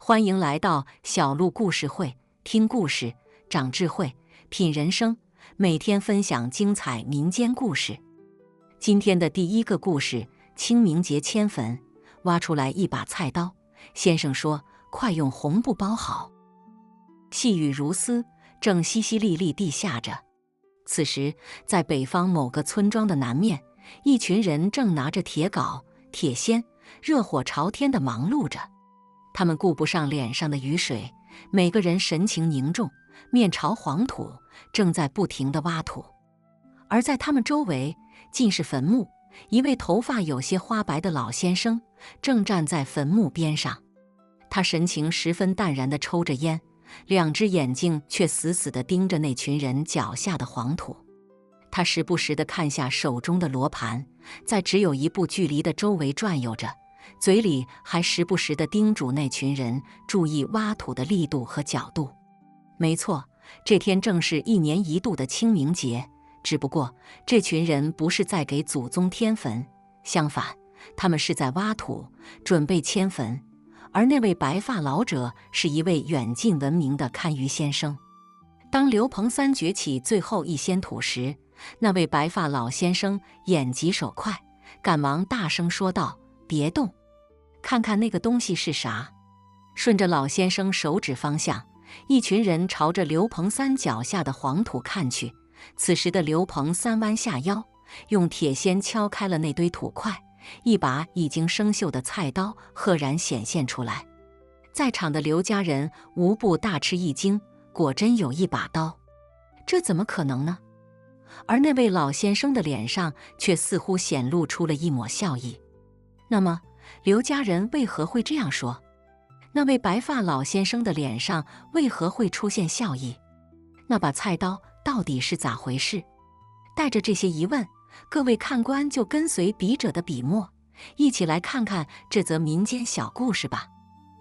欢迎来到小鹿故事会，听故事长智慧，品人生。每天分享精彩民间故事。今天的第一个故事：清明节迁坟，挖出来一把菜刀。先生说：“快用红布包好。”细雨如丝，正淅淅沥沥地下着。此时，在北方某个村庄的南面，一群人正拿着铁镐、铁锨，热火朝天地忙碌着。他们顾不上脸上的雨水，每个人神情凝重，面朝黄土，正在不停地挖土。而在他们周围，尽是坟墓。一位头发有些花白的老先生正站在坟墓边上，他神情十分淡然地抽着烟，两只眼睛却死死地盯着那群人脚下的黄土。他时不时地看下手中的罗盘，在只有一步距离的周围转悠着，嘴里还时不时地叮嘱那群人注意挖土的力度和角度。没错，这天正是1年1度的清明节，只不过这群人不是在给祖宗添坟，相反，他们是在挖土，准备迁坟。而那位白发老者是一位远近闻名的堪舆先生。当刘鹏三掘起最后一锨土时，那位白发老先生眼疾手快，赶忙大声说道：“别动，看看那个东西是啥。”顺着老先生手指方向，一群人朝着刘鹏三脚下的黄土看去。此时的刘鹏三弯下腰，用铁锨敲开了那堆土块，一把已经生锈的菜刀赫然显现出来。在场的刘家人无不大吃一惊，果真有一把刀，这怎么可能呢？而那位老先生的脸上却似乎显露出了一抹笑意。那么，刘家人为何会这样说？那位白发老先生的脸上为何会出现笑意？那把菜刀到底是咋回事？带着这些疑问，各位看官就跟随笔者的笔墨，一起来看看这则民间小故事吧。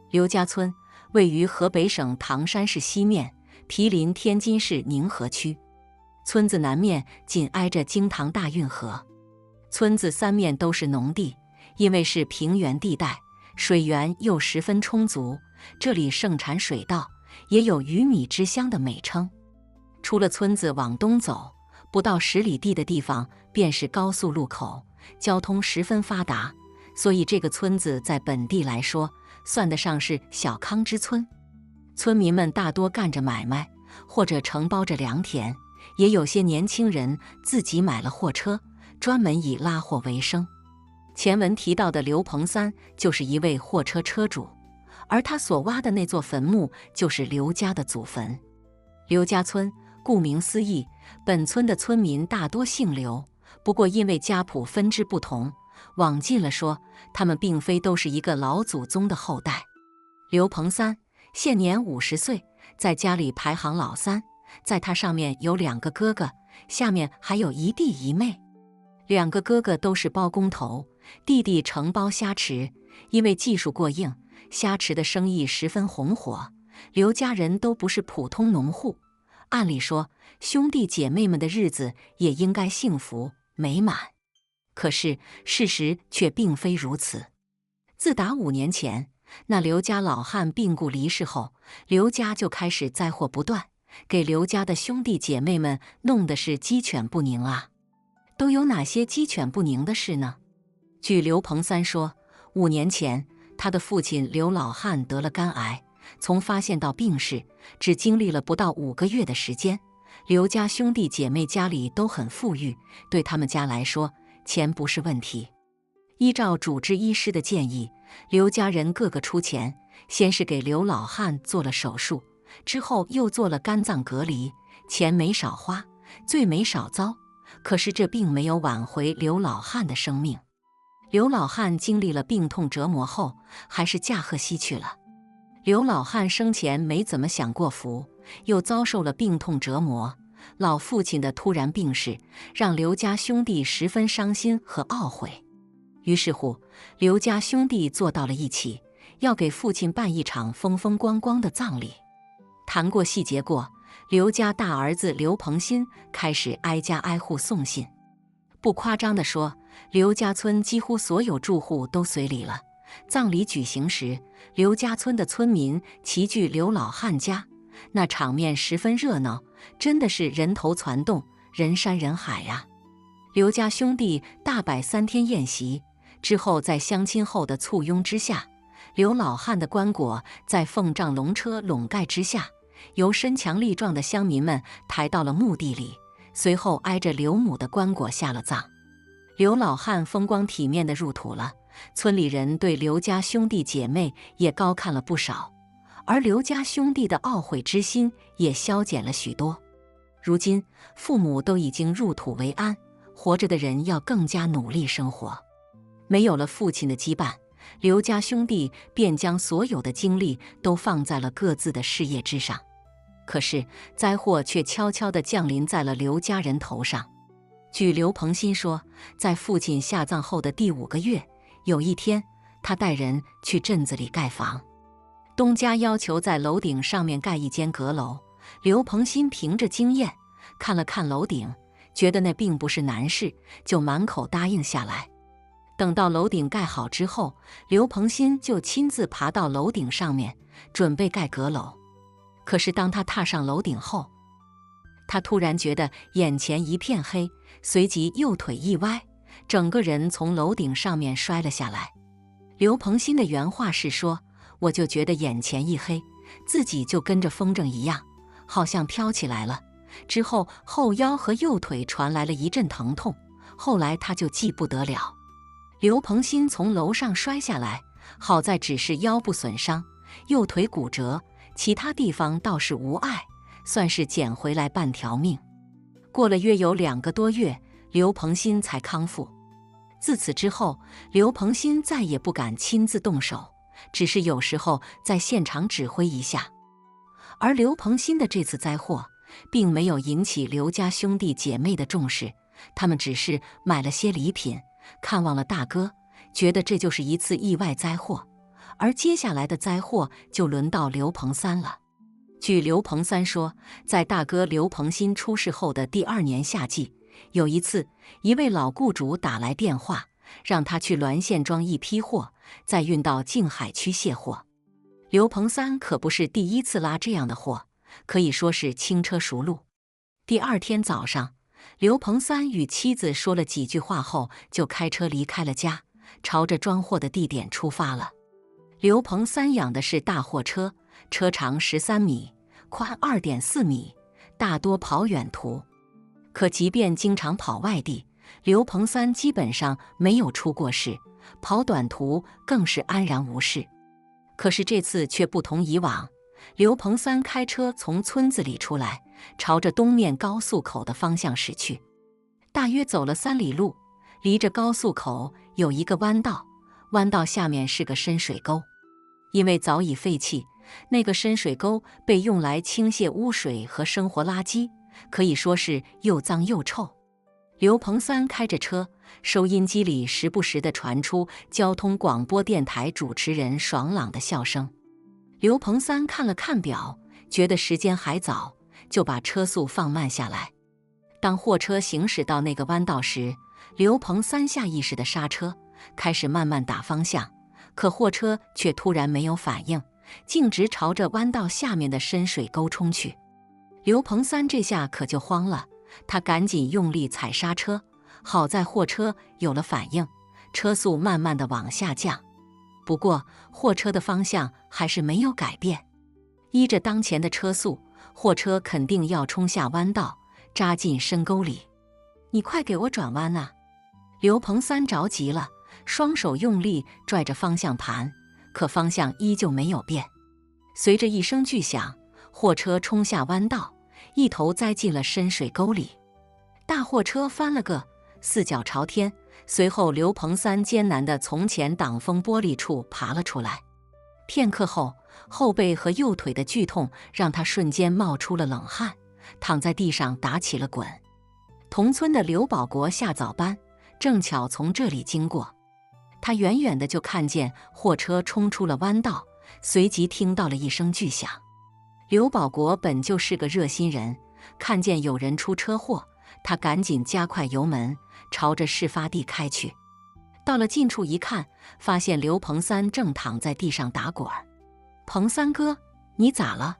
刘家村位于河北省唐山市西面，毗邻天津市宁河区。村子南面紧挨着京唐大运河，村子三面都是农地，因为是平原地带，水源又十分充足，这里盛产水稻，也有鱼米之乡的美称。出了村子往东走，不到10里地的地方便是高速路口，交通十分发达，所以这个村子在本地来说，算得上是小康之村。村民们大多干着买卖，或者承包着良田，也有些年轻人自己买了货车，专门以拉货为生。前文提到的刘鹏三就是一位货车车主，而他所挖的那座坟墓就是刘家的祖坟。刘家村顾名思义，本村的村民大多姓刘，不过因为家谱分支不同，往近了说，他们并非都是一个老祖宗的后代。刘鹏三现年50岁，在家里排行老三，在他上面有2个哥哥，下面还有一弟一妹。2个哥哥都是包工头，弟弟承包虾池，因为技术过硬，虾池的生意十分红火。刘家人都不是普通农户，按理说兄弟姐妹们的日子也应该幸福美满，可是事实却并非如此。自打5年前那刘家老汉病故离世后，刘家就开始灾祸不断，给刘家的兄弟姐妹们弄得是鸡犬不宁啊。都有哪些鸡犬不宁的事呢？据刘鹏三说，5年前他的父亲刘老汉得了肝癌，从发现到病逝，只经历了不到5个月的时间。刘家兄弟姐妹家里都很富裕，对他们家来说，钱不是问题。依照主治医师的建议，刘家人个个出钱，先是给刘老汉做了手术，之后又做了肝脏隔离，钱没少花，罪没少遭。可是这并没有挽回刘老汉的生命。刘老汉经历了病痛折磨后，还是驾鹤西去了。刘老汉生前没怎么享过福，又遭受了病痛折磨，老父亲的突然病逝，让刘家兄弟十分伤心和懊悔。于是乎，刘家兄弟坐到了一起，要给父亲办一场风风光光的葬礼。谈过细节过，刘家大儿子刘鹏新开始挨家挨户送信。不夸张地说，刘家村几乎所有住户都随礼了，葬礼举行时，刘家村的村民齐聚刘老汉家，那场面十分热闹，真的是人头攒动，人山人海呀。刘家兄弟大摆3天宴席，之后在乡亲后的簇拥之下，刘老汉的棺椁在凤帐龙车笼盖之下，由身强力壮的乡民们抬到了墓地里，随后挨着刘母的棺椁下了葬。刘老汉风光体面地入土了，村里人对刘家兄弟姐妹也高看了不少，而刘家兄弟的懊悔之心也消减了许多。如今父母都已经入土为安，活着的人要更加努力生活。没有了父亲的羁绊，刘家兄弟便将所有的精力都放在了各自的事业之上。可是灾祸却悄悄地降临在了刘家人头上。据刘鹏新说，在父亲下葬后的第5个月，有一天，他带人去镇子里盖房。东家要求在楼顶上面盖一间阁楼，刘鹏新凭着经验看了看楼顶，觉得那并不是难事，就满口答应下来。等到楼顶盖好之后，刘鹏新就亲自爬到楼顶上面，准备盖阁楼。可是当他踏上楼顶后，他突然觉得眼前一片黑，随即右腿一歪，整个人从楼顶上面摔了下来。刘鹏新的原话是说：“我就觉得眼前一黑，自己就跟着风筝一样，好像飘起来了。之后后腰和右腿传来了一阵疼痛，后来他就记不得了。”刘鹏新从楼上摔下来，好在只是腰部损伤，右腿骨折，其他地方倒是无碍，算是捡回来半条命。过了约有2个多月，刘鹏新才康复。自此之后，刘鹏新再也不敢亲自动手，只是有时候在现场指挥一下。而刘鹏新的这次灾祸，并没有引起刘家兄弟姐妹的重视，他们只是买了些礼品，看望了大哥，觉得这就是一次意外灾祸。而接下来的灾祸就轮到刘鹏三了。据刘鹏三说，在大哥刘鹏新出事后的第2年夏季，有一次，一位老雇主打来电话，让他去滦县装一批货，再运到静海区卸货。刘鹏三可不是第一次拉这样的货，可以说是轻车熟路。第2天早上，刘鹏三与妻子说了几句话后，就开车离开了家，朝着装货的地点出发了。刘鹏三养的是大货车，车长13米，宽2.4米，大多跑远途。可即便经常跑外地，刘鹏三基本上没有出过事，跑短途更是安然无事。可是这次却不同以往，刘鹏三开车从村子里出来，朝着东面高速口的方向驶去。大约走了3里路，离着高速口有一个弯道，弯道下面是个深水沟。因为早已废弃，那个深水沟被用来倾泻污水和生活垃圾，可以说是又脏又臭。刘鹏三开着车，收音机里时不时地传出交通广播电台主持人爽朗的笑声。刘鹏三看了看表，觉得时间还早，就把车速放慢下来。当货车行驶到那个弯道时，刘鹏三下意识地刹车，开始慢慢打方向。可货车却突然没有反应，径直朝着弯道下面的深水沟冲去。刘鹏三这下可就慌了，他赶紧用力踩刹车，好在货车有了反应，车速慢慢地往下降。不过货车的方向还是没有改变，依着当前的车速，货车肯定要冲下弯道，扎进深沟里。你快给我转弯啊！刘鹏三着急了，双手用力拽着方向盘，可方向依旧没有变。随着一声巨响，货车冲下弯道，一头栽进了深水沟里。大货车翻了个4脚朝天，随后刘鹏三艰难地从前挡风玻璃处爬了出来。片刻后，后背和右腿的剧痛让他瞬间冒出了冷汗，躺在地上打起了滚。同村的刘保国下早班，正巧从这里经过。他远远的就看见货车冲出了弯道，随即听到了一声巨响。刘保国本就是个热心人，看见有人出车祸，他赶紧加快油门，朝着事发地开去。到了近处一看，发现刘鹏三正躺在地上打滚儿。鹏三哥，你咋了？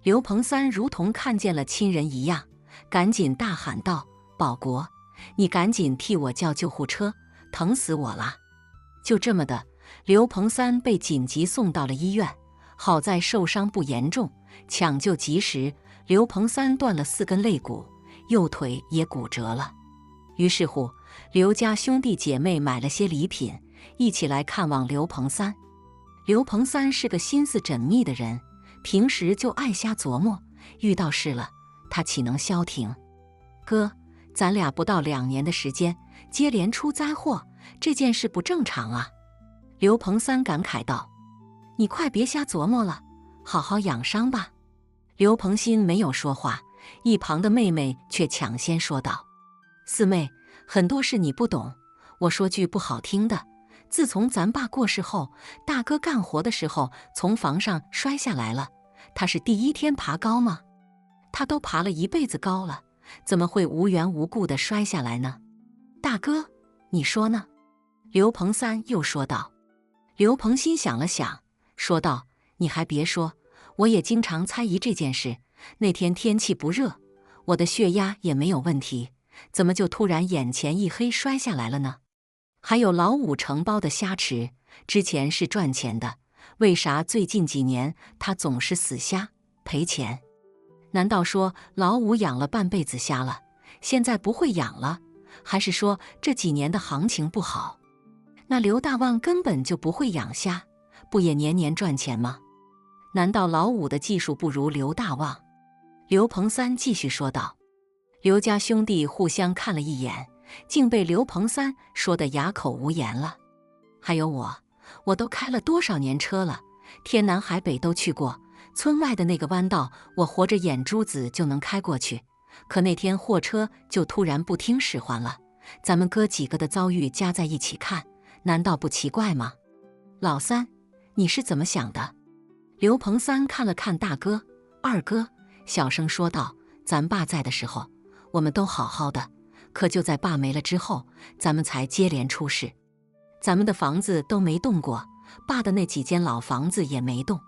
刘鹏三如同看见了亲人一样，赶紧大喊道：“保国，你赶紧替我叫救护车，疼死我了！”就这么的，刘鹏三被紧急送到了医院，好在受伤不严重，抢救及时。刘鹏三断了4根肋骨，右腿也骨折了。于是乎，刘家兄弟姐妹买了些礼品，一起来看望刘鹏三。刘鹏三是个心思缜密的人，平时就爱瞎琢磨，遇到事了，他岂能消停？哥，咱俩不到2年的时间，接连出灾祸，这件事不正常啊！刘鹏三感慨道：“你快别瞎琢磨了，好好养伤吧。”刘鹏新没有说话，一旁的妹妹却抢先说道：“四妹，很多事你不懂，我说句不好听的，自从咱爸过世后，大哥干活的时候从房上摔下来了。他是第一天爬高吗？他都爬了一辈子高了，怎么会无缘无故的摔下来呢？大哥，你说呢？”刘鹏三又说道。刘鹏新想了想，说道：“你还别说，我也经常猜疑这件事。那天天气不热，我的血压也没有问题，怎么就突然眼前一黑摔下来了呢？还有老五承包的虾池，之前是赚钱的，为啥最近几年他总是死虾赔钱？难道说老五养了半辈子虾了，现在不会养了？还是说这几年的行情不好？那刘大旺根本就不会养虾，不也年年赚钱吗？难道老五的技术不如刘大旺？”刘鹏三继续说道。刘家兄弟互相看了一眼，竟被刘鹏三说得哑口无言了。还有我都开了多少年车了，天南海北都去过，村外的那个弯道，我活着眼珠子就能开过去，可那天货车就突然不听使唤了。咱们哥几个的遭遇加在一起看，难道不奇怪吗？老三，你是怎么想的？刘鹏三看了看大哥、二哥，小声说道：“咱爸在的时候，我们都好好的，可就在爸没了之后，咱们才接连出事。咱们的房子都没动过，爸的那几间老房子也没动，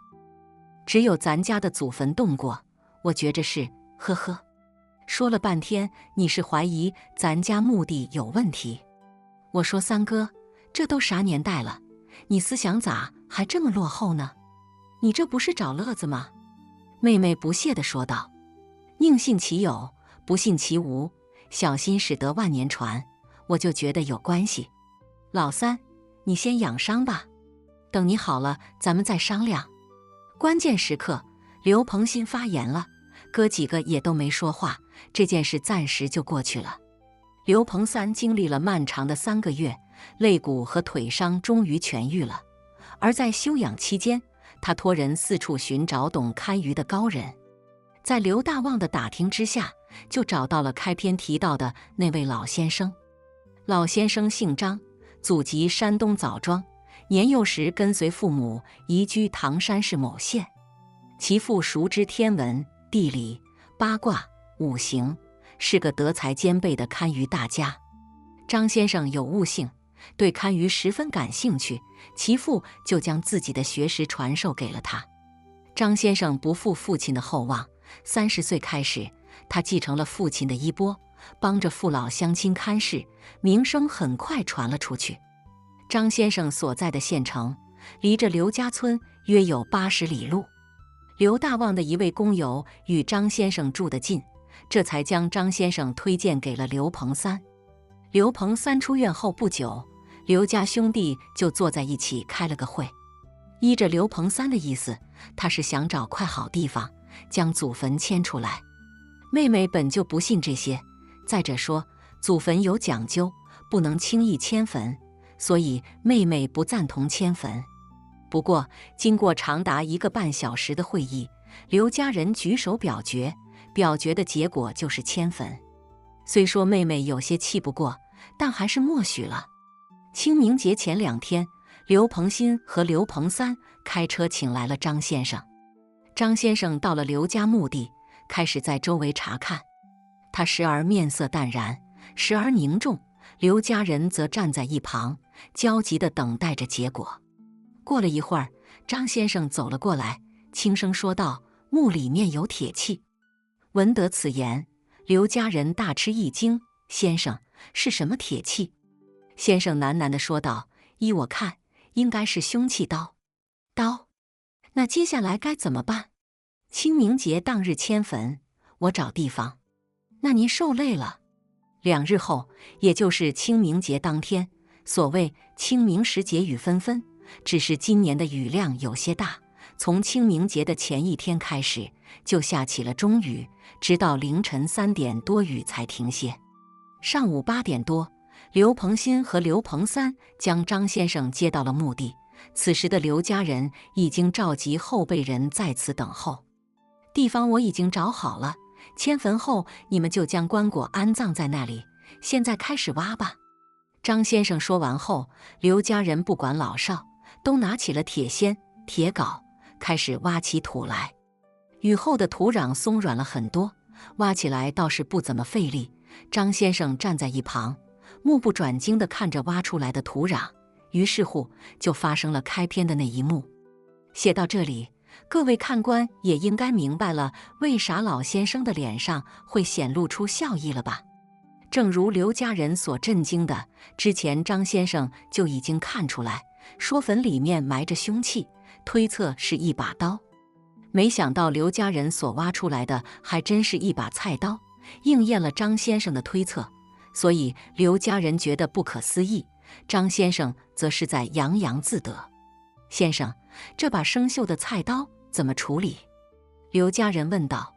只有咱家的祖坟动过。我觉着是，呵呵。说了半天，你是怀疑咱家墓地有问题？我说三哥，这都啥年代了，你思想咋还这么落后呢？你这不是找乐子吗？”妹妹不屑地说道：“宁信其有，不信其无，小心驶得万年船，我就觉得有关系。老三，你先养伤吧，等你好了，咱们再商量。”关键时刻，刘鹏新发言了，哥几个也都没说话，这件事暂时就过去了。刘鹏三经历了漫长的3个月，肋骨和腿伤终于痊愈了，而在休养期间，他托人四处寻找懂堪舆的高人，在刘大旺的打听之下，就找到了开篇提到的那位老先生。老先生姓张，祖籍山东枣庄，年幼时跟随父母移居唐山市某县。其父熟知天文、地理、八卦、五行，是个德才兼备的堪舆大家。张先生有悟性，对堪舆十分感兴趣，其父就将自己的学识传授给了他。张先生不负父亲的厚望，30岁开始，他继承了父亲的衣钵，帮着父老乡亲看事，名声很快传了出去。张先生所在的县城离着刘家村约有80里路。刘大旺的一位工友与张先生住得近，这才将张先生推荐给了刘鹏三。刘鹏三出院后不久，刘家兄弟就坐在一起开了个会。依着刘鹏三的意思，他是想找块好地方，将祖坟迁出来。妹妹本就不信这些，再者说祖坟有讲究，不能轻易迁坟，所以妹妹不赞同迁坟。不过经过长达1个半小时的会议，刘家人举手表决，表决的结果就是迁坟。虽说妹妹有些气不过，但还是默许了。清明节前2天，刘鹏新和刘鹏三开车请来了张先生。张先生到了刘家墓地，开始在周围查看。他时而面色淡然，时而凝重，刘家人则站在一旁，焦急地等待着结果。过了一会儿，张先生走了过来，轻声说道：“墓里面有铁器。”闻得此言，刘家人大吃一惊：“先生，是什么铁器？”先生喃喃地说道：“依我看，应该是凶器刀。”刀？那接下来该怎么办？清明节当日迁坟，我找地方。那您受累了。2日后，也就是清明节当天，所谓清明时节雨纷纷，只是今年的雨量有些大，从清明节的前一天开始，就下起了中雨，直到凌晨3点多雨才停歇。上午8点多，刘鹏新和刘鹏三将张先生接到了墓地。此时的刘家人已经召集后辈人在此等候。地方我已经找好了，迁坟后你们就将棺椁安葬在那里。现在开始挖吧。张先生说完后，刘家人不管老少，都拿起了铁锨、铁镐，开始挖起土来。雨后的土壤松软了很多，挖起来倒是不怎么费力。张先生站在一旁，目不转睛地看着挖出来的土壤。于是乎，就发生了开篇的那一幕。写到这里，各位看官也应该明白了为啥老先生的脸上会显露出笑意了吧？正如刘家人所震惊的，之前张先生就已经看出来，说坟里面埋着凶器，推测是一把刀。没想到刘家人所挖出来的还真是一把菜刀，应验了张先生的推测，所以刘家人觉得不可思议。张先生则是在洋洋自得。先生，这把生锈的菜刀怎么处理？刘家人问道。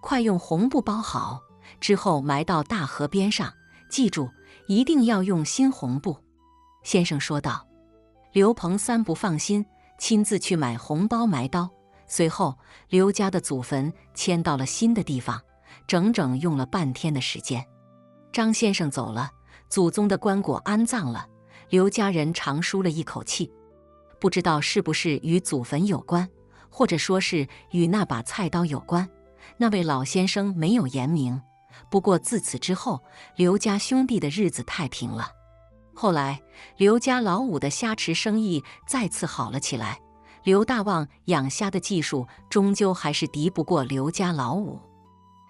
快用红布包好，之后埋到大河边上，记住，一定要用新红布。先生说道。刘鹏三不放心，亲自去买红包埋刀。随后，刘家的祖坟迁到了新的地方，整整用了半天的时间。张先生走了，祖宗的棺椁安葬了，刘家人长舒了一口气。不知道是不是与祖坟有关，或者说是与那把菜刀有关，那位老先生没有言明。不过自此之后，刘家兄弟的日子太平了。后来，刘家老五的虾池生意再次好了起来。刘大旺养虾的技术终究还是敌不过刘家老五。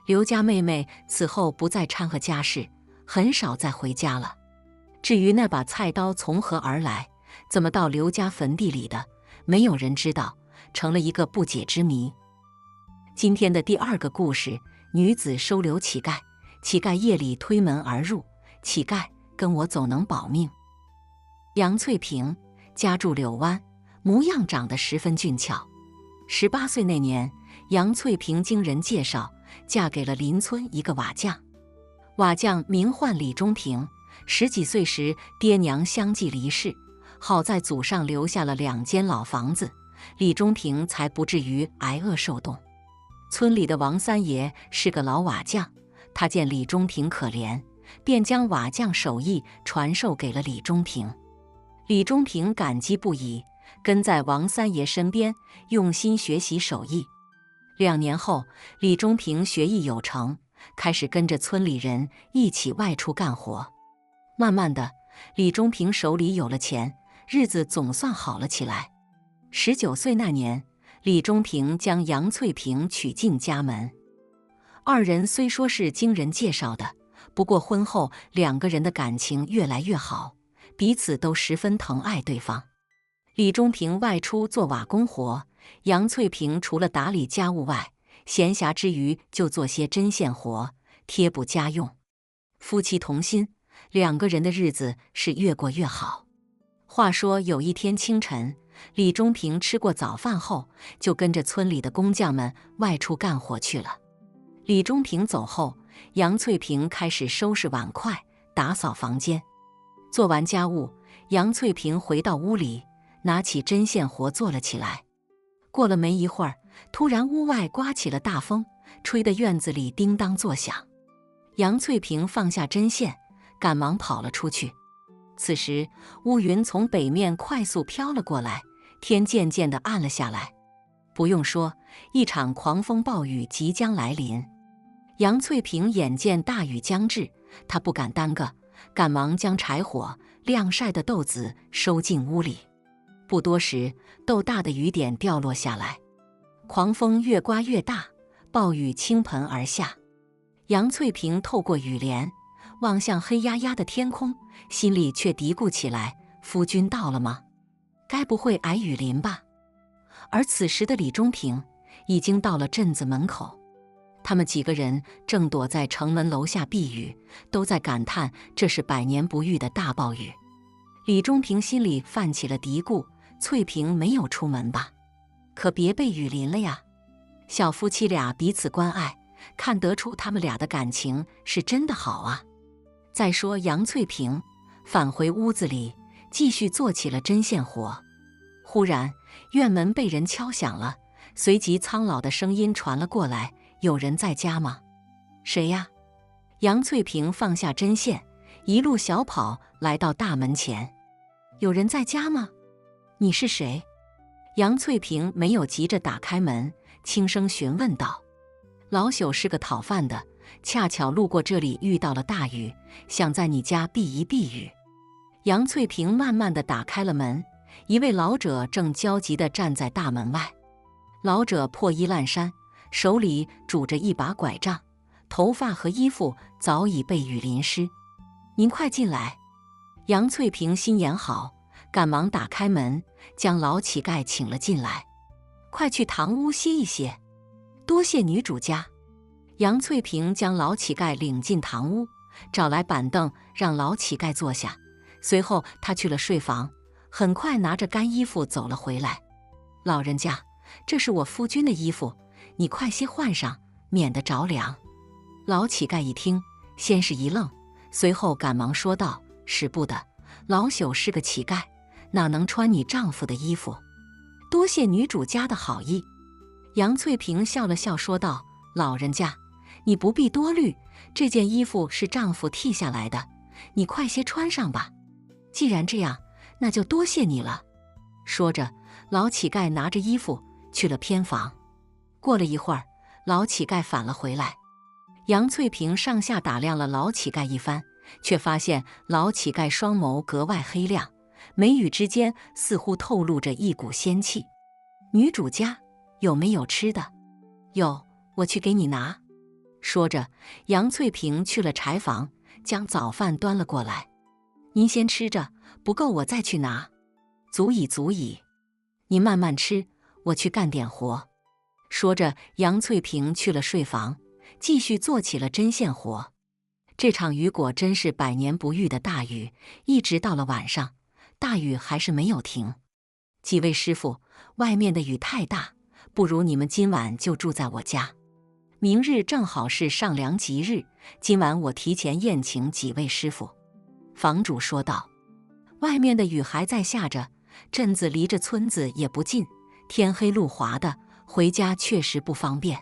刘家妹妹此后不再掺和家事，很少再回家了。至于那把菜刀从何而来，怎么到刘家坟地里的，没有人知道，成了一个不解之谜。今天的第2个故事，女子收留乞丐，乞丐夜里推门而入，乞丐跟我走能保命。杨翠萍家住柳湾，模样长得十分俊俏。18岁那年，杨翠萍经人介绍，嫁给了邻村一个瓦匠。瓦匠名唤李中平，10几岁时爹娘相继离世，好在祖上留下了2间老房子，李中平才不至于挨饿受冻。村里的王三爷是个老瓦匠，他见李中平可怜，便将瓦匠手艺传授给了李中平。李中平感激不已，跟在王三爷身边，用心学习手艺。2年后，李中平学艺有成，开始跟着村里人一起外出干活。慢慢的，李中平手里有了钱，日子总算好了起来。19岁那年，李中平将杨翠萍娶进家门。2人虽说是经人介绍的，不过婚后2个人的感情越来越好，彼此都十分疼爱对方。李中平外出做瓦工活，杨翠萍除了打理家务外，闲暇之余就做些针线活，贴补家用。夫妻同心，2个人的日子是越过越好。话说有一天清晨，李中平吃过早饭后，就跟着村里的工匠们外出干活去了。李中平走后，杨翠萍开始收拾碗筷，打扫房间。做完家务，杨翠萍回到屋里，拿起针线活做了起来。过了没一会儿，突然屋外刮起了大风，吹得院子里叮当作响。杨翠萍放下针线，赶忙跑了出去。此时乌云从北面快速飘了过来，天渐渐地暗了下来。不用说，一场狂风暴雨即将来临。杨翠萍眼见大雨将至，她不敢耽搁，赶忙将柴火晾晒的豆子收进屋里。不多时，豆大的雨点掉落下来，狂风越刮越大，暴雨倾盆而下。杨翠萍透过雨帘望向黑压压的天空，心里却嘀咕起来：夫君到了吗？该不会挨雨淋吧？而此时的李中平已经到了镇子门口，他们几个人正躲在城门楼下避雨，都在感叹这是百年不遇的大暴雨。李中平心里泛起了嘀咕：翠萍没有出门吧？可别被雨淋了呀！小夫妻俩彼此关爱，看得出他们俩的感情是真的好啊。再说杨翠萍返回屋子里，继续做起了针线活。忽然院门被人敲响了，随即苍老的声音传了过来：有人在家吗？谁呀？杨翠萍放下针线，一路小跑来到大门前。有人在家吗？你是谁？杨翠萍没有急着打开门，轻声询问道。老朽是个讨饭的，恰巧路过这里遇到了大雨，想在你家避一避雨。杨翠萍慢慢地打开了门，一位老者正焦急地站在大门外。老者破衣烂衫，手里拄着一把拐杖，头发和衣服早已被雨淋湿。您快进来。杨翠萍心眼好，赶忙打开门，将老乞丐请了进来。快去堂屋歇一歇。多谢女主家。杨翠萍将老乞丐领进堂屋，找来板凳让老乞丐坐下。随后她去了睡房，很快拿着干衣服走了回来。老人家，这是我夫君的衣服，你快些换上，免得着凉。老乞丐一听，先是一愣，随后赶忙说道：使不得，老朽是个乞丐，哪能穿你丈夫的衣服？多谢女主家的好意。杨翠萍笑了笑说道：老人家，你不必多虑，这件衣服是丈夫替下来的，你快些穿上吧。既然这样，那就多谢你了。说着，老乞丐拿着衣服去了偏房。过了一会儿，老乞丐返了回来。杨翠萍上下打量了老乞丐一番，却发现老乞丐双眸格外黑亮，眉宇之间似乎透露着一股仙气。女主家，有没有吃的？有，我去给你拿。说着，杨翠萍去了柴房，将早饭端了过来。您先吃着，不够我再去拿。足矣足矣，您慢慢吃，我去干点活。说着，杨翠萍去了睡房，继续做起了针线活。这场雨果真是百年不遇的大雨，一直到了晚上，大雨还是没有停。几位师傅，外面的雨太大，不如你们今晚就住在我家。明日正好是上梁吉日，今晚我提前宴请几位师傅。房主说道。外面的雨还在下着，镇子离着村子也不近，天黑路滑的，回家确实不方便。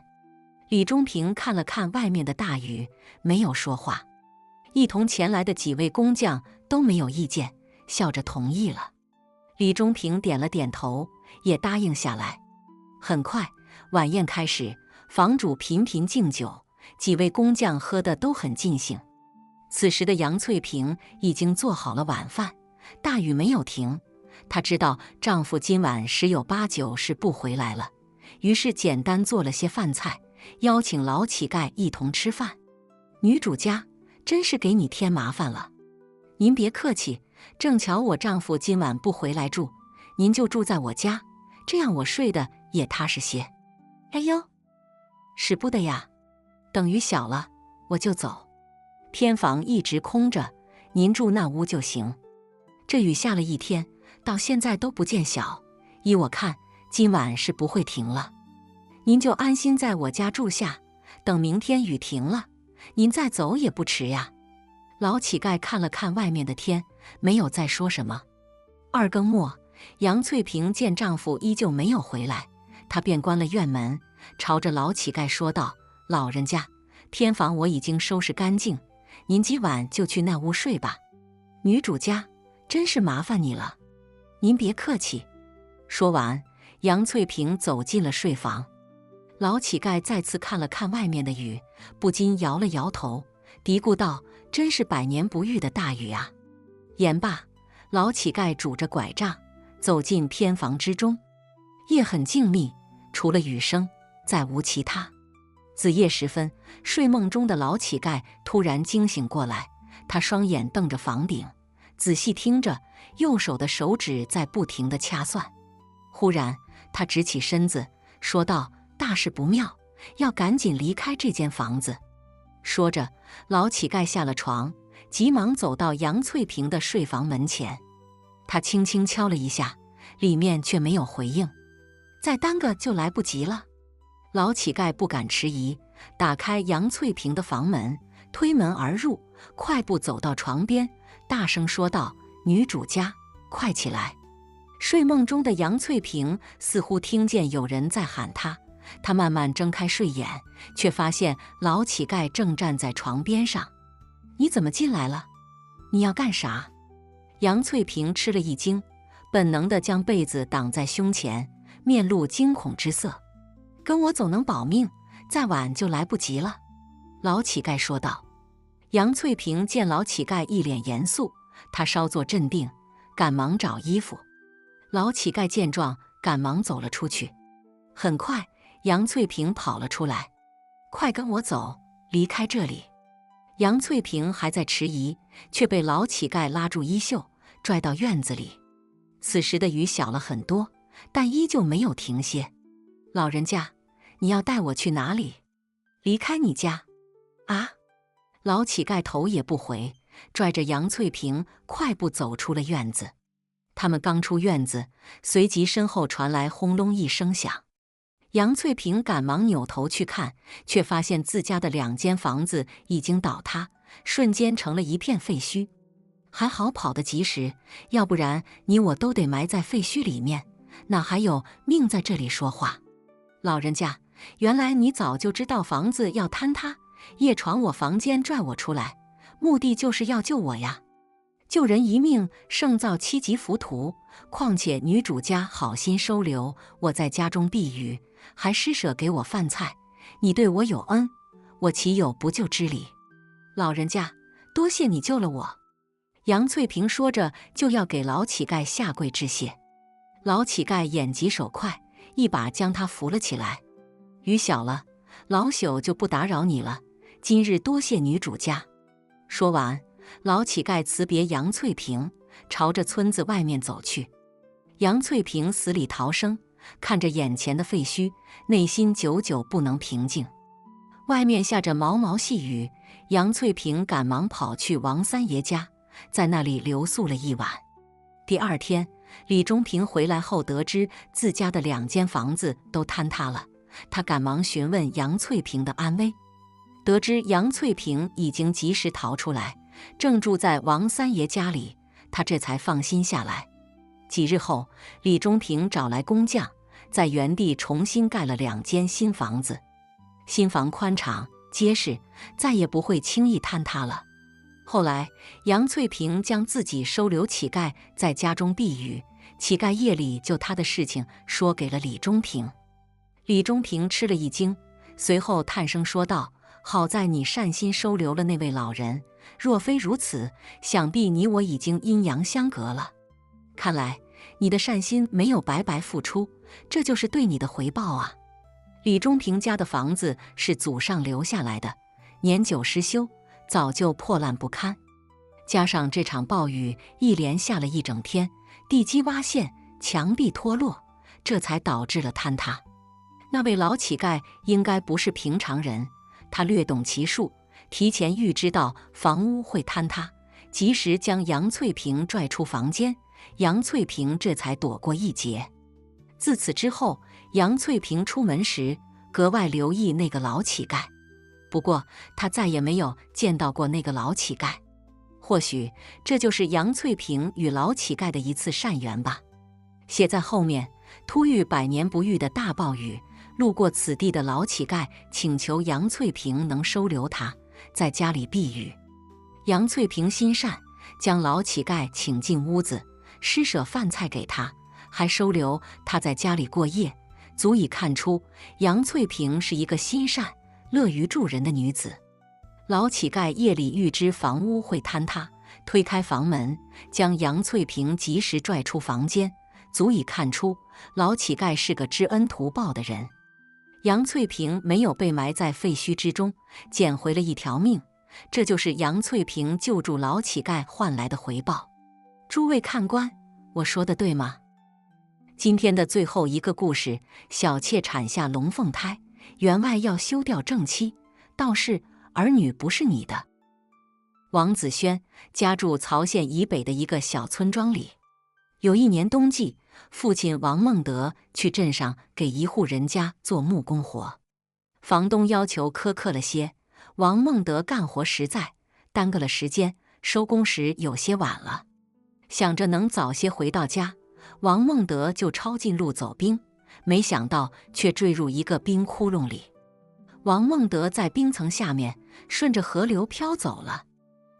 李中平看了看外面的大雨，没有说话。一同前来的几位工匠都没有意见，笑着同意了。李中平点了点头，也答应下来。很快，晚宴开始，房主频频敬酒，几位工匠喝得都很尽兴。此时的杨翠萍已经做好了晚饭，大雨没有停，她知道丈夫今晚十有八九是不回来了，于是简单做了些饭菜，邀请老乞丐一同吃饭。女主家，真是给你添麻烦了。您别客气，正巧我丈夫今晚不回来住，您就住在我家，这样我睡得也踏实些。哎呦，使不得呀，等雨小了我就走。偏房一直空着，您住那屋就行。这雨下了一天，到现在都不见小，依我看，今晚是不会停了。您就安心在我家住下，等明天雨停了，您再走也不迟呀。老乞丐看了看外面的天，没有再说什么。二更末，杨翠萍见丈夫依旧没有回来，她便关了院门，朝着老乞丐说道：老人家，偏房我已经收拾干净，您今晚就去那屋睡吧。女主家，真是麻烦你了。您别客气。说完，杨翠萍走进了睡房。老乞丐再次看了看外面的雨，不禁摇了摇头，嘀咕道：“真是百年不遇的大雨啊！”言罢，老乞丐拄着拐杖走进偏房之中。夜很静谧，除了雨声，再无其他。子夜时分，睡梦中的老乞丐突然惊醒过来，他双眼瞪着房顶，仔细听着，右手的手指在不停地掐算。忽然，他直起身子，说道：“大事不妙，要赶紧离开这间房子。”说着，老乞丐下了床，急忙走到杨翠萍的睡房门前。他轻轻敲了一下，里面却没有回应。再耽搁就来不及了。老乞丐不敢迟疑，打开杨翠萍的房门，推门而入，快步走到床边，大声说道：“女主家，快起来！”睡梦中的杨翠萍似乎听见有人在喊她，她慢慢睁开睡眼，却发现老乞丐正站在床边上。“你怎么进来了？你要干啥？”杨翠萍吃了一惊，本能地将被子挡在胸前，面露惊恐之色。“跟我走能保命，再晚就来不及了。”老乞丐说道。杨翠萍见老乞丐一脸严肃，她稍作镇定，赶忙找衣服。老乞丐见状，赶忙走了出去。很快，杨翠萍跑了出来：“快跟我走，离开这里！”杨翠萍还在迟疑，却被老乞丐拉住衣袖，拽到院子里。此时的雨小了很多，但依旧没有停歇。“老人家，你要带我去哪里？离开你家？”“啊！”老乞丐头也不回，拽着杨翠萍快步走出了院子。他们刚出院子，随即身后传来轰隆一声响。杨翠萍赶忙扭头去看，却发现自家的2间房子已经倒塌，瞬间成了一片废墟。还好跑得及时，要不然你我都得埋在废墟里面，哪还有命在这里说话？“老人家，原来你早就知道房子要坍塌，夜闯我房间拽我出来，目的就是要救我呀！救人一命胜造7级浮屠，况且女主家好心收留我在家中避雨，还施舍给我饭菜，你对我有恩，我岂有不救之理？老人家，多谢你救了我！”杨翠萍说着就要给老乞丐下跪致谢。老乞丐眼疾手快，一把将他扶了起来。“雨小了，老朽就不打扰你了，今日多谢女主家。”说完，老乞丐辞别杨翠萍，朝着村子外面走去。杨翠萍死里逃生，看着眼前的废墟，内心久久不能平静。外面下着毛毛细雨，杨翠萍赶忙跑去王三爷家，在那里留宿了一晚。第二天，李中平回来后得知自家的2间房子都坍塌了，他赶忙询问杨翠萍的安危。得知杨翠萍已经及时逃出来，正住在王三爷家里，他这才放心下来。几日后，李中平找来工匠，在原地重新盖了2间新房子。新房宽敞结实，再也不会轻易坍塌了。后来，杨翠萍将自己收留乞丐在家中避雨，乞丐夜里救他的事情说给了李中平。李中平吃了一惊，随后叹声说道：“好在你善心收留了那位老人，若非如此，想必你我已经阴阳相隔了。看来你的善心没有白白付出，这就是对你的回报啊。”李中平家的房子是祖上留下来的，年久失修，早就破烂不堪。加上这场暴雨一连下了一整天，地基挖陷，墙壁脱落，这才导致了坍塌。那位老乞丐应该不是平常人，他略懂其术，提前预知到房屋会坍塌，及时将杨翠萍拽出房间，杨翠萍这才躲过一劫。自此之后，杨翠萍出门时格外留意那个老乞丐。不过，她再也没有见到过那个老乞丐。或许这就是杨翠萍与老乞丐的一次善缘吧。写在后面，突遇百年不遇的大暴雨，路过此地的老乞丐请求杨翠萍能收留他，在家里避雨。杨翠萍心善，将老乞丐请进屋子，施舍饭菜给他，还收留他在家里过夜，足以看出杨翠萍是一个心善、乐于助人的女子。老乞丐夜里预知房屋会坍塌，推开房门，将杨翠萍及时拽出房间，足以看出老乞丐是个知恩图报的人。杨翠萍没有被埋在废墟之中，捡回了一条命，这就是杨翠萍救助老乞丐换来的回报。诸位看官，我说的对吗？今天的最后一个故事，小妾产下龙凤胎，员外要休掉正妻，道士儿女不是你的。王子轩家住曹县以北的一个小村庄里。有一年冬季，父亲王孟德去镇上给一户人家做木工活，房东要求苛刻了些，王孟德干活实在，耽搁了时间，收工时有些晚了。想着能早些回到家，王孟德就抄近路走冰，没想到却坠入一个冰窟窿里。王孟德在冰层下面顺着河流飘走了。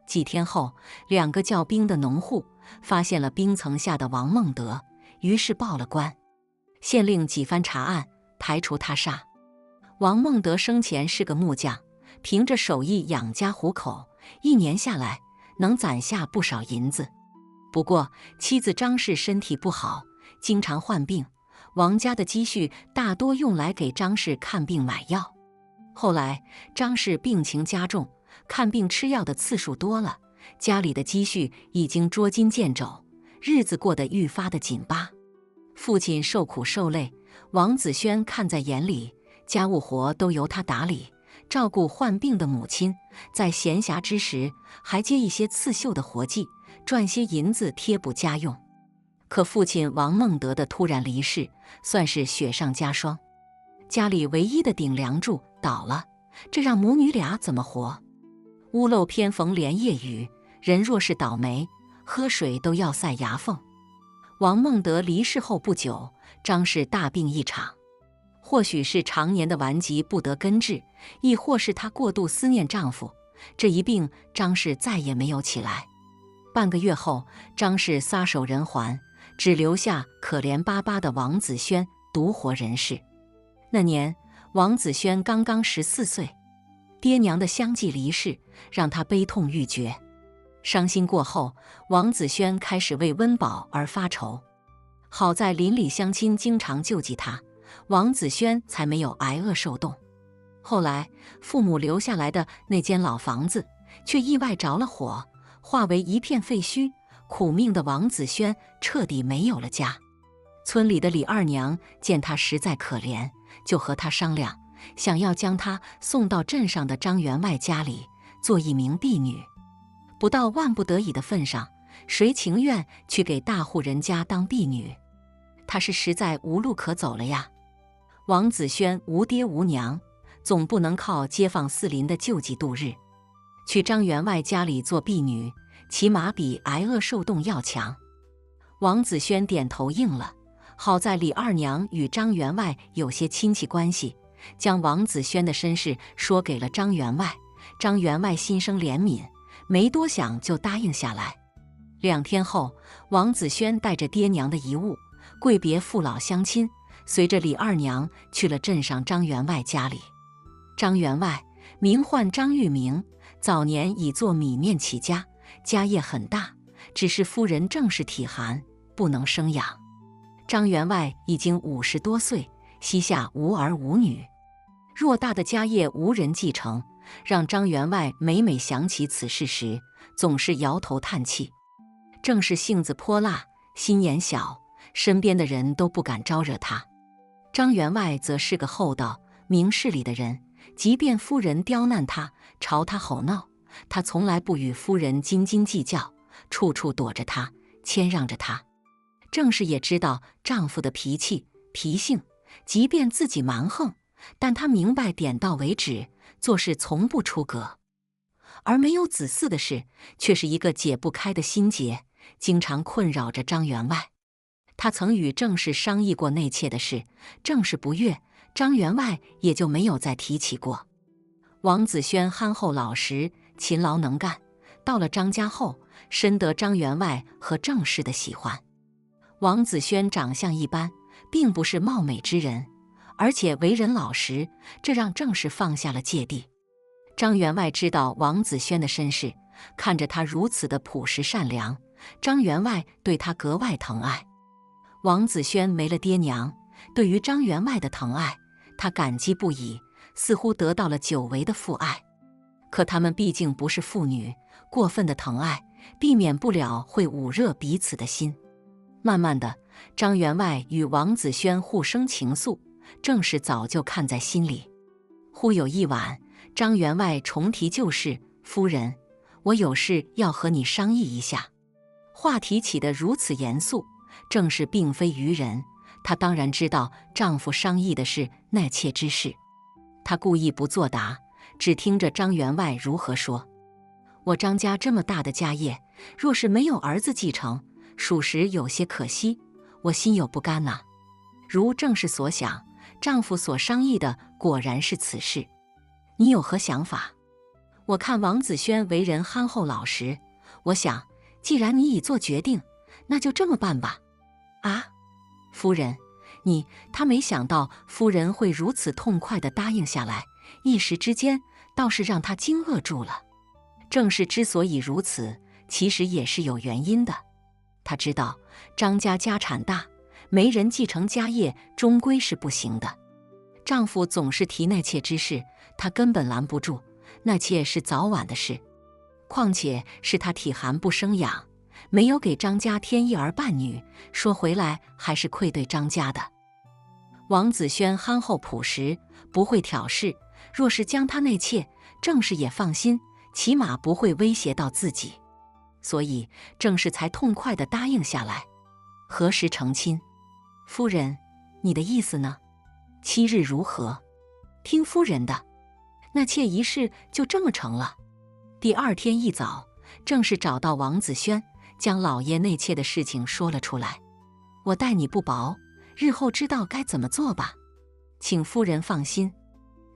几天后，2个叫冰的农户发现了冰层下的王孟德，于是报了官。县令几番查案，排除他杀。王孟德生前是个木匠，凭着手艺养家糊口，1年下来能攒下不少银子。不过妻子张氏身体不好，经常患病，王家的积蓄大多用来给张氏看病买药。后来张氏病情加重，看病吃药的次数多了，家里的积蓄已经捉襟见肘，日子过得愈发的紧巴。父亲受苦受累，王子轩看在眼里，家务活都由他打理，照顾患病的母亲，在闲暇之时还接一些刺绣的活计，赚些银子贴补家用。可父亲王孟德的突然离世，算是雪上加霜。家里唯一的顶梁柱倒了，这让母女俩怎么活？屋漏偏逢连夜雨，人若是倒霉，喝水都要塞牙缝。王孟德离世后不久，张氏大病一场，或许是常年的顽疾不得根治，亦或是她过度思念丈夫，这一病张氏再也没有起来。半个月后，张氏撒手人寰，只留下可怜巴巴的王子轩独活人世。那年王子轩刚刚14岁，爹娘的相继离世让他悲痛欲绝。伤心过后，王子轩开始为温饱而发愁。好在邻里乡亲经常救济他，王子轩才没有挨饿受冻。后来父母留下来的那间老房子却意外着了火，化为一片废墟，苦命的王子轩彻底没有了家。村里的李二娘见他实在可怜，就和他商量，想要将他送到镇上的张员外家里做一名婢女。不到万不得已的份上，谁情愿去给大户人家当婢女？他是实在无路可走了呀。王子轩无爹无娘，总不能靠街坊四邻的救济度日。去张员外家里做婢女，起码比挨饿受冻要强。王子轩点头应了。好在李二娘与张员外有些亲戚关系，将王子轩的身世说给了张员外。张员外心生怜悯，没多想就答应下来。2天后，王子轩带着爹娘的遗物，跪别父老乡亲，随着李二娘去了镇上张员外家里。张员外名唤张玉明，早年以做米面起家，家业很大，只是夫人正是体寒，不能生养。张员外已经50多岁，膝下无儿无女，偌大的家业无人继承，让张员外每每想起此事时，总是摇头叹气。正是性子泼辣，心眼小，身边的人都不敢招惹他。张员外则是个厚道明事理的人，即便夫人刁难他，朝他吼闹，他从来不与夫人斤斤计较，处处躲着他，谦让着他。正是也知道丈夫的脾气脾性，即便自己蛮横，但他明白点到为止，做事从不出格。而没有子嗣的事，却是一个解不开的心结，经常困扰着张员外。他曾与郑氏商议过内妾的事，郑氏不悦，张员外也就没有再提起过。王子轩憨厚老实，勤劳能干，到了张家后，深得张员外和郑氏的喜欢。王子轩长相一般，并不是貌美之人，而且为人老实，这让郑氏放下了芥蒂。张员外知道王子轩的身世，看着他如此的朴实善良，张员外对他格外疼爱。王子轩没了爹娘，对于张员外的疼爱，他感激不已，似乎得到了久违的父爱。可他们毕竟不是父女，过分的疼爱避免不了会捂热彼此的心。慢慢的，张员外与王子轩互生情愫，正是早就看在心里。忽有一晚，张员外重提旧事：“夫人，我有事要和你商议一下。”话题起得如此严肃，正是并非愚人，她当然知道丈夫商议的是纳妾之事。她故意不作答，只听着张员外如何说：“我张家这么大的家业，若是没有儿子继承，属实有些可惜，我心有不甘呐。”如正是所想，丈夫所商议的果然是此事。你有何想法？我看王子轩为人憨厚老实，我想，既然你已做决定，那就这么办吧。啊，夫人，他没想到夫人会如此痛快地答应下来，一时之间倒是让他惊愕住了。正是之所以如此，其实也是有原因的。他知道张家家产大，没人继承家业终归是不行的。丈夫总是提纳妾之事，她根本拦不住，纳妾是早晚的事。况且是她体寒不生养，没有给张家添一儿半女，说回来还是愧对张家的。王子轩憨厚朴实，不会挑事，若是将他纳妾，正是也放心，起码不会威胁到自己。所以正是才痛快地答应下来。何时成亲？夫人，你的意思呢？7日如何？听夫人的。纳妾一事就这么成了。第二天一早，正是找到王子轩，将老爷纳妾的事情说了出来。我待你不薄，日后知道该怎么做吧。请夫人放心。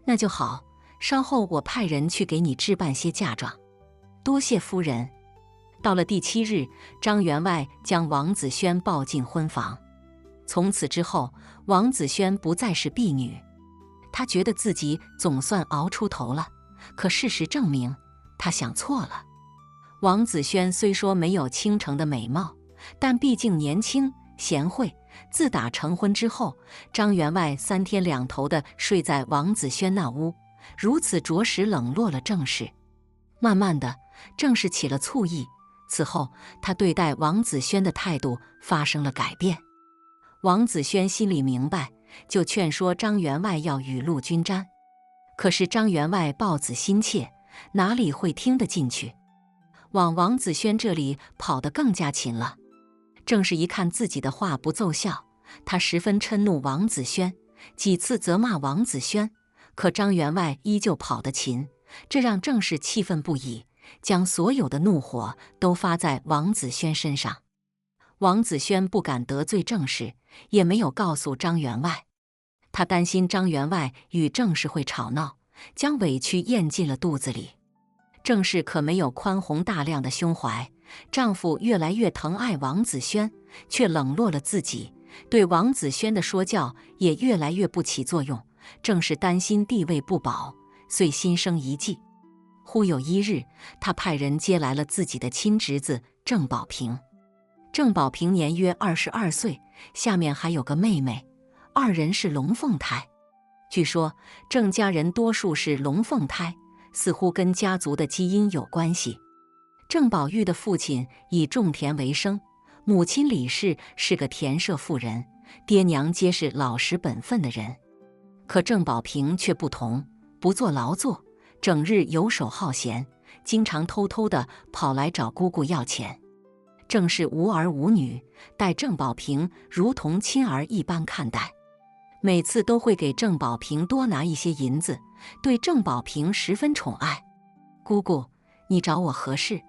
那就好，稍后我派人去给你置办些嫁妆。多谢夫人。到了第7日，张员外将王子轩抱进婚房。从此之后，王子轩不再是婢女。她觉得自己总算熬出头了，可事实证明，她想错了。王子轩虽说没有倾城的美貌，但毕竟年轻贤惠。自打成婚之后，张员外3天2头地睡在王子轩那屋，如此着实冷落了正氏。慢慢的，正氏起了醋意，此后他对待王子轩的态度发生了改变。王子轩心里明白，就劝说张员外要雨露均沾。可是张员外抱子心切，哪里会听得进去，往王子轩这里跑得更加勤了。正是一看自己的话不奏效，他十分嗔怒王子轩，几次责骂王子轩，可张员外依旧跑得勤，这让正氏气愤不已，将所有的怒火都发在王子轩身上。王子轩不敢得罪正氏，也没有告诉张员外，他担心张员外与正氏会吵闹，将委屈咽进了肚子里。正氏可没有宽宏大量的胸怀，丈夫越来越疼爱王子轩，却冷落了自己，对王子轩的说教也越来越不起作用。正是担心地位不保，遂心生一计。忽有一日，他派人接来了自己的亲侄子郑宝平。郑宝平年约22岁，下面还有个妹妹，二人是龙凤胎。据说郑家人多数是龙凤胎，似乎跟家族的基因有关系。郑宝玉的父亲以种田为生，母亲李氏是个田舍妇人，爹娘皆是老实本分的人。可郑宝平却不同，不做劳作，整日游手好闲，经常偷偷地跑来找姑姑要钱。郑氏无儿无女，待郑宝平如同亲儿一般看待，每次都会给郑宝平多拿一些银子，对郑宝平十分宠爱。姑姑，你找我何事？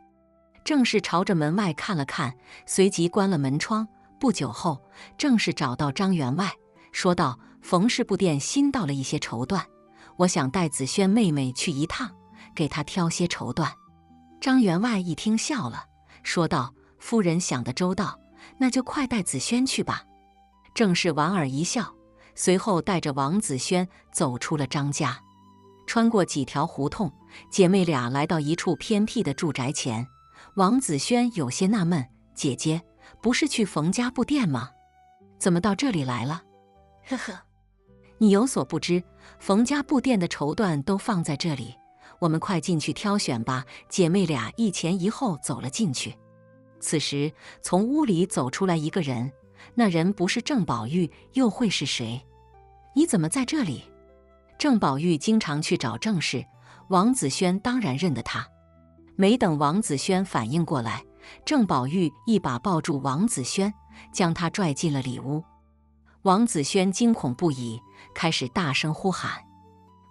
郑氏朝着门外看了看，随即关了门窗。不久后，郑氏找到张员外，说道：“冯氏布店新到了一些绸缎，我想带子轩妹妹去一趟，给她挑些绸缎。”张员外一听笑了，说道：“夫人想得周到，那就快带子轩去吧。”郑氏莞尔一笑，随后带着王子轩走出了张家。穿过几条胡同，姐妹俩来到一处偏僻的住宅前。王子轩有些纳闷：“姐姐，不是去冯家布店吗？怎么到这里来了？”“呵呵，你有所不知，冯家布店的绸缎都放在这里，我们快进去挑选吧。”姐妹俩一前一后走了进去。此时，从屋里走出来一个人，那人不是郑宝玉，又会是谁？“你怎么在这里？”郑宝玉经常去找郑氏，王子轩当然认得他。没等王子轩反应过来，郑宝玉一把抱住王子轩，将他拽进了里屋。王子轩惊恐不已，开始大声呼喊。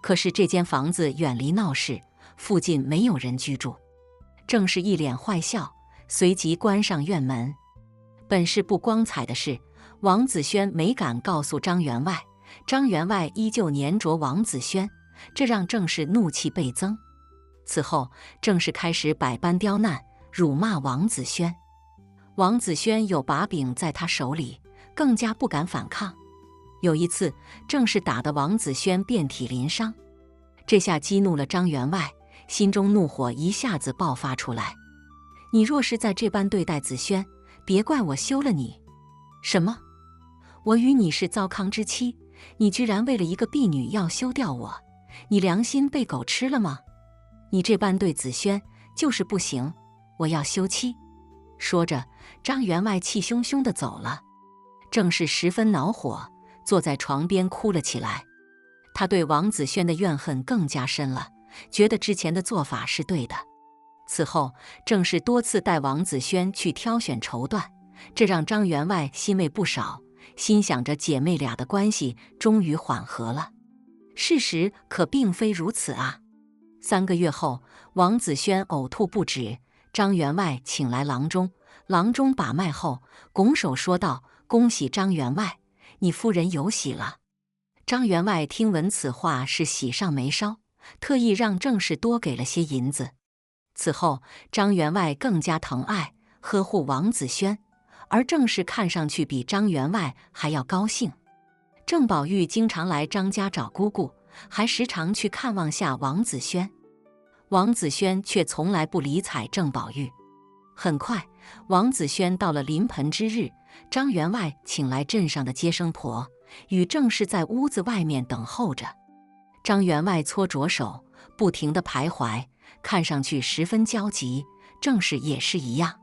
可是这间房子远离闹市，附近没有人居住。郑氏一脸坏笑，随即关上院门。本是不光彩的事，王子轩没敢告诉张员外，张员外依旧黏着王子轩，这让郑氏怒气倍增。此后，郑氏开始百般刁难，辱骂王子轩。王子轩有把柄在他手里，更加不敢反抗。有一次，郑氏打得王子轩遍体鳞伤，这下激怒了张员外，心中怒火一下子爆发出来：“你若是再这般对待子轩，别怪我休了你！”“什么？我与你是糟糠之妻，你居然为了一个婢女要休掉我？你良心被狗吃了吗？你这般对子轩就是不行，我要休妻！”说着，张员外气汹汹地走了。郑氏十分恼火，坐在床边哭了起来。他对王子轩的怨恨更加深了，觉得之前的做法是对的。此后，郑氏多次带王子轩去挑选绸缎，这让张员外欣慰不少，心想着姐妹俩的关系终于缓和了。事实可并非如此啊！3个月后，王子轩呕吐不止，张员外请来郎中，郎中把脉后，拱手说道：“恭喜张员外，你夫人有喜了。”张员外听闻此话是喜上眉梢，特意让郑氏多给了些银子。此后，张员外更加疼爱呵护王子轩，而郑氏看上去比张员外还要高兴。郑宝玉经常来张家找姑姑，还时常去看望下王子轩。王子轩却从来不理睬郑宝玉。很快，王子轩到了临盆之日，张员外请来镇上的接生婆，与郑氏在屋子外面等候着。张员外搓着手，不停地徘徊，看上去十分焦急。郑氏也是一样。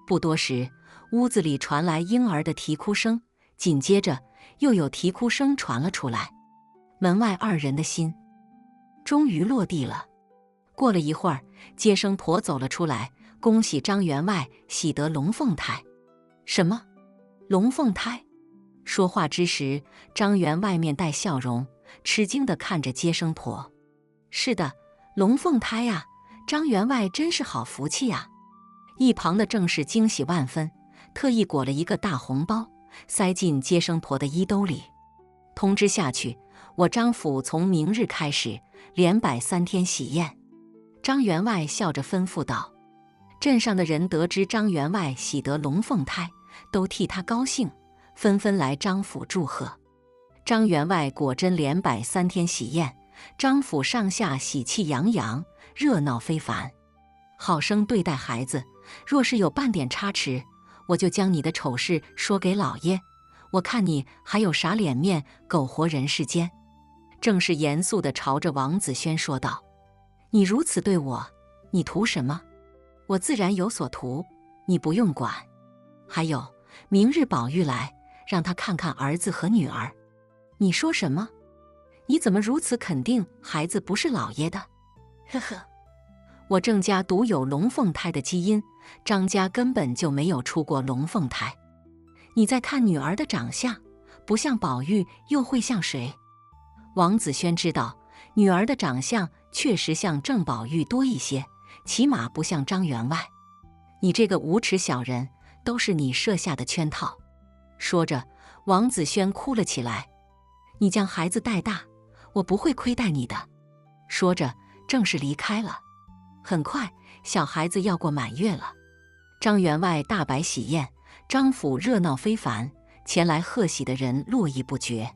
不多时，屋子里传来婴儿的啼哭声，紧接着又有啼哭声传了出来。门外2人的心终于落地了。过了一会儿，接生婆走了出来，恭喜张员外喜得龙凤胎。什么？龙凤胎？说话之时，张员外面带笑容，吃惊地看着接生婆。是的，龙凤胎呀，张员外真是好福气呀！一旁的郑氏惊喜万分，特意裹了一个大红包，塞进接生婆的衣兜里。通知下去，我张府从明日开始连摆3天喜宴。张员外笑着吩咐道。镇上的人得知张员外喜得龙凤胎，都替他高兴，纷纷来张府祝贺。张员外果真连摆3天喜宴，张府上下喜气洋洋，热闹非凡。好生对待孩子，若是有半点差池，我就将你的丑事说给老爷，我看你还有啥脸面苟活人世间。正是严肃地朝着王子轩说道：“你如此对我，你图什么？我自然有所图，你不用管。还有，明日宝玉来，让他看看儿子和女儿。”“你说什么？你怎么如此肯定孩子不是老爷的？”“呵呵，我郑家独有龙凤胎的基因，张家根本就没有出过龙凤胎。你再看女儿的长相，不像宝玉又会像谁？”王子轩知道女儿的长相确实像郑宝玉多一些，起码不像张员外。你这个无耻小人，都是你设下的圈套。说着，王子轩哭了起来。你将孩子带大，我不会亏待你的。说着，正式离开了。很快，小孩子要过满月了。张员外大摆喜宴，张府热闹非凡，前来贺喜的人络绎不绝。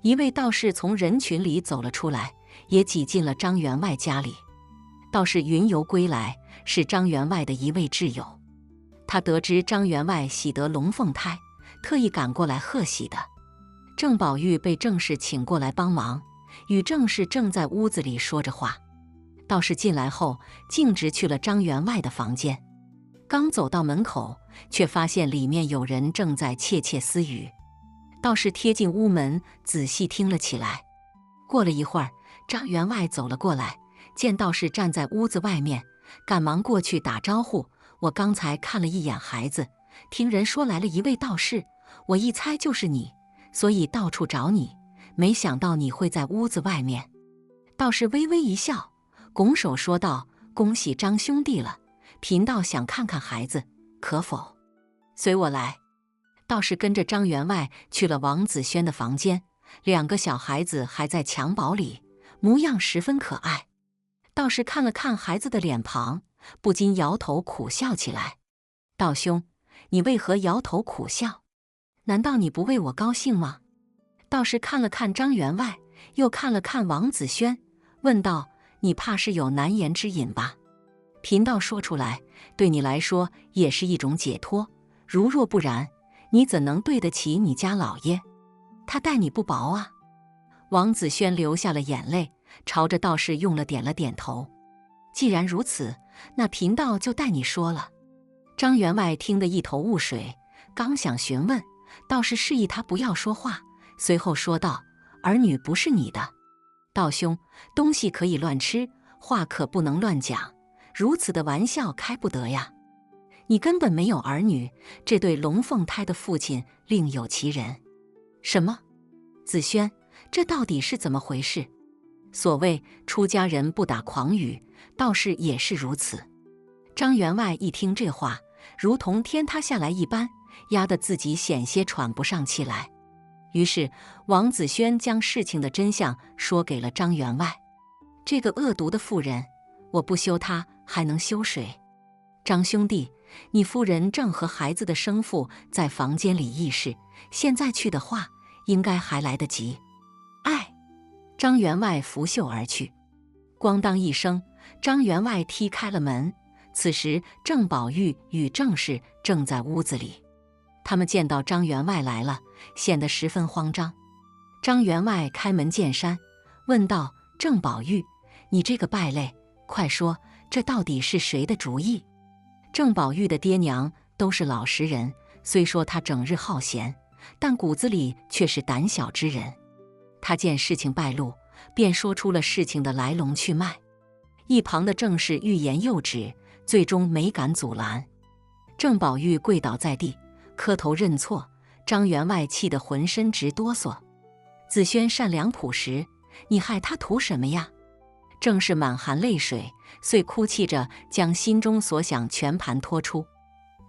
一位道士从人群里走了出来，也挤进了张员外家里。道士云游归来，是张员外的一位挚友。他得知张员外喜得龙凤胎，特意赶过来贺喜的。郑宝玉被郑氏请过来帮忙，与郑氏正在屋子里说着话。道士进来后，径直去了张员外的房间。刚走到门口，却发现里面有人正在窃窃私语。道士贴近屋门，仔细听了起来。过了一会儿，张员外走了过来，见道士站在屋子外面，赶忙过去打招呼：“我刚才看了一眼孩子，听人说来了一位道士，我一猜就是你，所以到处找你，没想到你会在屋子外面。”道士微微一笑，拱手说道：“恭喜张兄弟了，贫道想看看孩子，可否？随我来。”道士跟着张员外去了王子轩的房间，两个小孩子还在襁褓里，模样十分可爱。道士看了看孩子的脸庞，不禁摇头苦笑起来。“道兄，你为何摇头苦笑？难道你不为我高兴吗？”道士看了看张员外，又看了看王子轩，问道：“你怕是有难言之隐吧？贫道说出来，对你来说也是一种解脱。如若不然，你怎能对得起你家老爷？他待你不薄啊。”王子轩流下了眼泪，朝着道士点了点头。“既然如此，那贫道就代你说了。”张员外听得一头雾水，刚想询问，道士示意他不要说话，随后说道：“儿女不是你的。道兄，东西可以乱吃，话可不能乱讲，如此的玩笑开不得呀。你根本没有儿女，这对龙凤胎的父亲另有其人。”“什么？子轩，这到底是怎么回事？”所谓出家人不打诳语，道士也是如此。张员外一听这话，如同天塌下来一般，压得自己险些喘不上气来。于是王子轩将事情的真相说给了张员外。“这个恶毒的妇人，我不休她还能休谁？张兄弟，你夫人正和孩子的生父在房间里议事，现在去的话，应该还来得及。”“哎！”张员外拂袖而去。咣当一声，张员外踢开了门。此时郑宝玉与郑氏正在屋子里，他们见到张员外来了，显得十分慌张。张员外开门见山，问道：“郑宝玉，你这个败类，快说，这到底是谁的主意？”郑宝玉的爹娘都是老实人，虽说他整日好闲，但骨子里却是胆小之人。他见事情败露，便说出了事情的来龙去脉。一旁的郑氏欲言又止，最终没敢阻拦。郑宝玉跪倒在地，磕头认错。张员外气得浑身直哆嗦。“子轩善良朴实，你害他图什么呀？”郑氏满含泪水，遂哭泣着将心中所想全盘托出。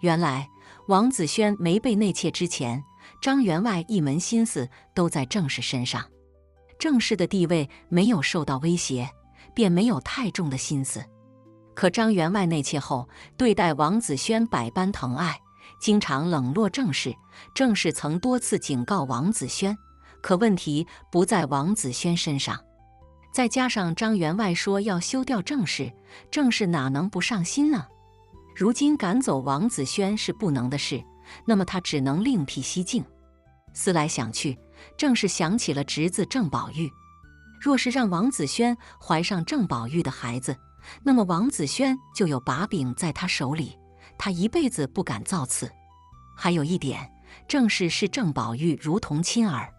原来王子轩没被内妾之前，张员外一门心思都在郑氏身上。郑氏的地位没有受到威胁，便没有太重的心思。可张员外内妾后，对待王子轩百般疼爱，经常冷落郑氏。郑氏曾多次警告王子轩，可问题不在王子轩身上。再加上张员外说要休掉郑氏，郑氏哪能不上心呢？如今赶走王子轩是不能的事，那么他只能另辟蹊径。思来想去，郑氏想起了侄子郑宝玉。若是让王子轩怀上郑宝玉的孩子，那么王子轩就有把柄在他手里，他一辈子不敢造次。还有一点，郑氏视郑宝玉如同亲儿，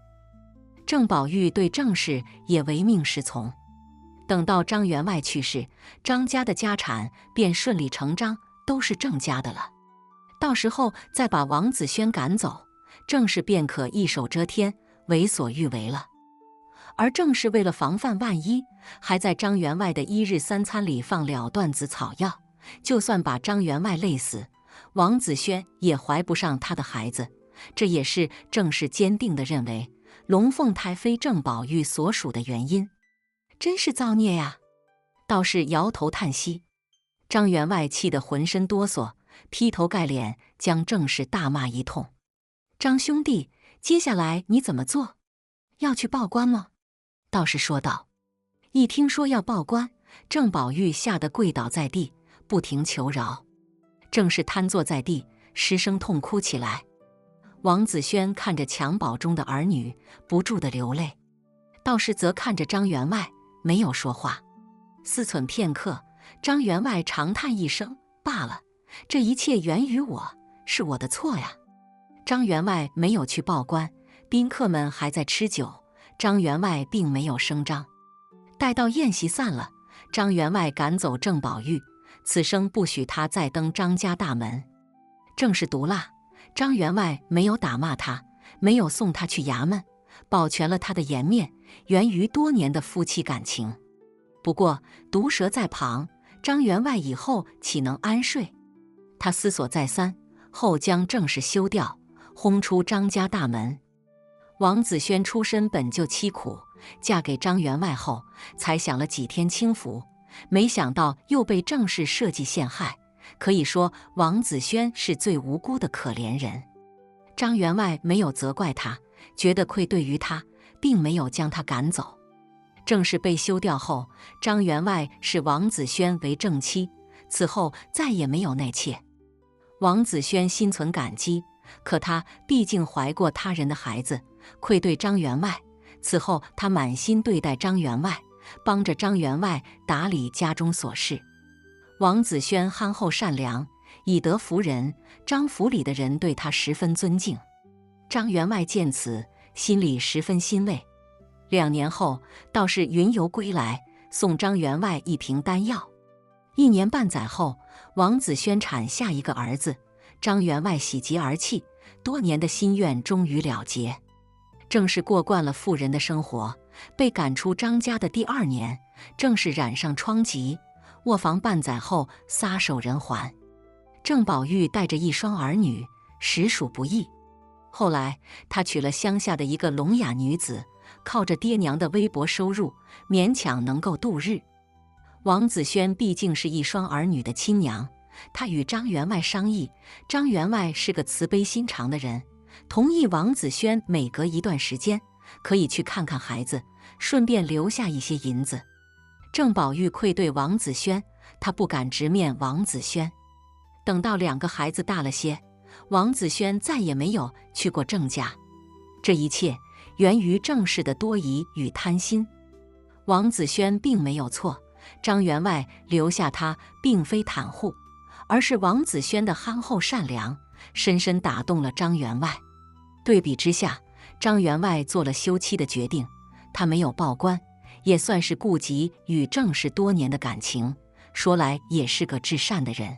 郑宝玉对郑氏也唯命是从。等到张员外去世，张家的家产便顺理成章都是郑家的了。到时候再把王子轩赶走，郑氏便可一手遮天，为所欲为了。而郑氏为了防范万一，还在张员外的一日三餐里放了段子草药，就算把张员外累死，王子轩也怀不上他的孩子。这也是郑氏坚定地认为龙凤胎非郑宝玉所属的原因。真是造孽呀！道士摇头叹息。张员外气得浑身哆嗦，劈头盖脸将郑氏大骂一通。“张兄弟，接下来你怎么做？要去报官吗？”道士说道。一听说要报官，郑宝玉吓得跪倒在地，不停求饶。郑氏瘫坐在地，失声痛哭起来。王子轩看着襁褓中的儿女，不住地流泪。道士则看着张员外，没有说话。思忖片刻，张员外长叹一声：“罢了，这一切源于我，是我的错呀。”张员外没有去报官，宾客们还在吃酒，张员外并没有声张。待到宴席散了，张员外赶走郑宝玉，此生不许他再登张家大门。正是毒辣，张员外没有打骂他，没有送他去衙门，保全了他的颜面，源于多年的夫妻感情。不过毒舌在旁，张员外以后岂能安睡？他思索再三，后将郑氏休掉，轰出张家大门。王子轩出身本就凄苦，嫁给张员外后，才享了几天清福，没想到又被郑氏设计陷害。可以说，王子轩是最无辜的可怜人。张员外没有责怪他，觉得愧对于他，并没有将他赶走。郑氏被休掉后，张员外视王子轩为正妻，此后再也没有内妾。王子轩心存感激，可他毕竟怀过他人的孩子，愧对张员外。此后他满心对待张员外，帮着张员外打理家中琐事。王子轩憨厚善良，以德服人，张府里的人对他十分尊敬。张员外见此，心里十分欣慰。2年后，道士云游归来，送张员外一瓶丹药。1年半载后，王子轩产下一个儿子，张员外喜极而泣，多年的心愿终于了结。正是过惯了妇人的生活，被赶出张家的第2年，正是染上疮疾，卧房半载后撒手人寰。郑宝玉带着1双儿女，实属不易。后来他娶了乡下的一个聋哑女子，靠着爹娘的微薄收入，勉强能够度日。王子轩毕竟是1双儿女的亲娘，他与张员外商议，张员外是个慈悲心肠的人，同意王子轩每隔一段时间可以去看看孩子，顺便留下一些银子。郑宝玉愧对王子轩，他不敢直面王子轩。等到2个孩子大了些，王子轩再也没有去过郑家。这一切源于郑氏的多疑与贪心。王子轩并没有错，张员外留下他并非袒护，而是王子轩的憨厚善良，深深打动了张员外。对比之下，张员外做了休妻的决定，他没有报官，也算是顾及与郑氏多年的感情，说来也是个至善的人。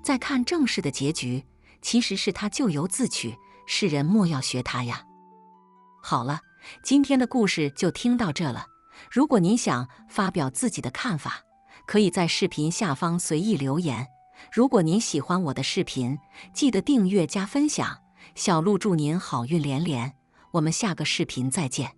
再看郑氏的结局，其实是他咎由自取，世人莫要学他呀。好了，今天的故事就听到这了。如果您想发表自己的看法，可以在视频下方随意留言。如果您喜欢我的视频，记得订阅加分享。小鹿祝您好运连连，我们下个视频再见。